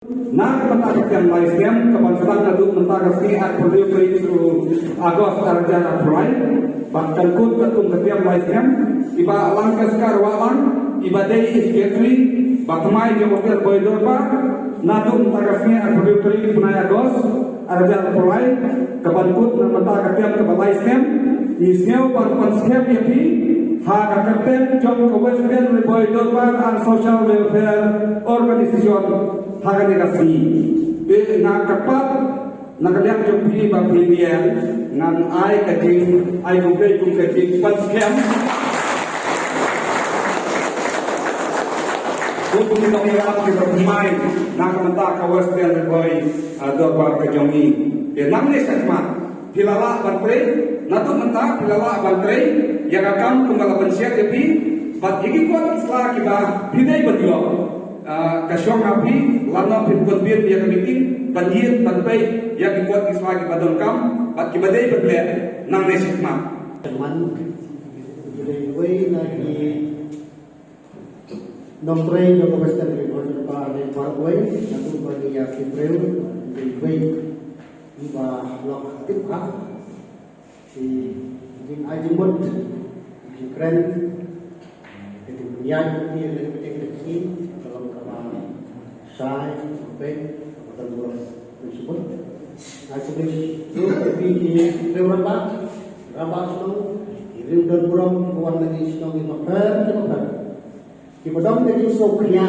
Nak mentakkan Malaysia kebangsaan itu mentakasi akpoliu itu Agos Arjana Pulai bahkan kut ketum ketiam Malaysia iba langkah sekarwalang iba day isketri bakmai dia wakil boydorpa nadu mentakasi akpoliu itu punai Agos Arjana Pulai kebankut mentak ketiam ke Malaysia isneu pan skep yapi Haga kapten jom ke Western boydorpa and social welfare organization haga negasi na kapat nakaliak jumpi ba pilihan ngan ai kajing ai gumpe kajing pan scam untuk kami akan kita bermain nak menta kawas dan boy dobar kejongi ya namne sakma pilala bantre natu menta pilala bantre yang akan kembali pensiap tapi bat igi kuat islah kita bidai berdua kasyong api lana pinpun bir dia kemiting banjir bantai yang kuat islah kita dongkam bat kibadai berbeda nang nesikma teman jadi gue lagi nombre yang Western Report pada Parkway satu bagi yang April jadi gue iba lok tip si jing ajimut si keren jadi niat dia lebih kecil sai sampai kepada bulan tersebut. Aku itu tapi di Eropa, Rabasto, di dan bulan bulan lagi sedang di November. Di padang jadi sokria,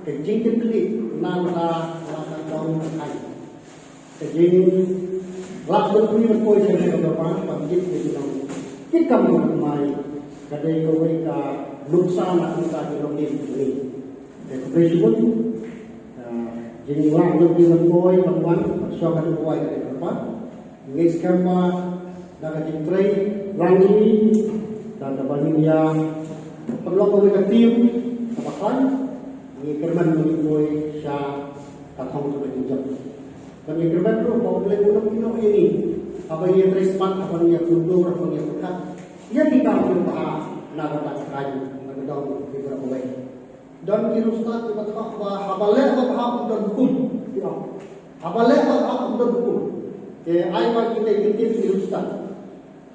kecil kecil, nama tahun hari. Jadi waktu itu kau jadi apa? Pagi jadi tahun. Kita mulai kadai kau ika luksa nak kita di lokasi ini. Tersebut jadi orang lebih memboy teman syarikat memboy dari tempat ini skema dan jentrai rangi dan dapat yang perlu komunikatif apakah ini kerman memboy syah katong sudah dijam dan ini kerman itu boleh untuk ini apa yang respon apa yang mundur apa yang dekat ia kita berusaha nak dapat kayu mengenal beberapa baik dan kirustat berkata habalek apa dan hukum habalek apa dan hukum ai bagi kita itu kirustat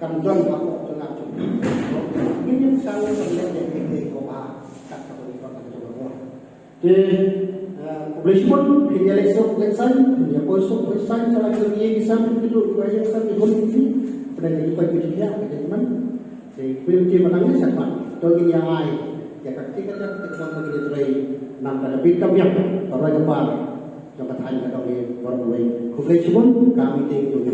kan don apa dengan ini misalnya terlihat dari koma kata kata coba publishment di eleksor leksan ya poso leksan salah satu dia bisa itu banyak sekali politik pada itu dia teman jadi pilih menangnya siapa to ini yang ai ya ketika kita bagi tray nam pada pitam yang orang Jepang dapat hanya kami orang lain. Kemudian kami tinggal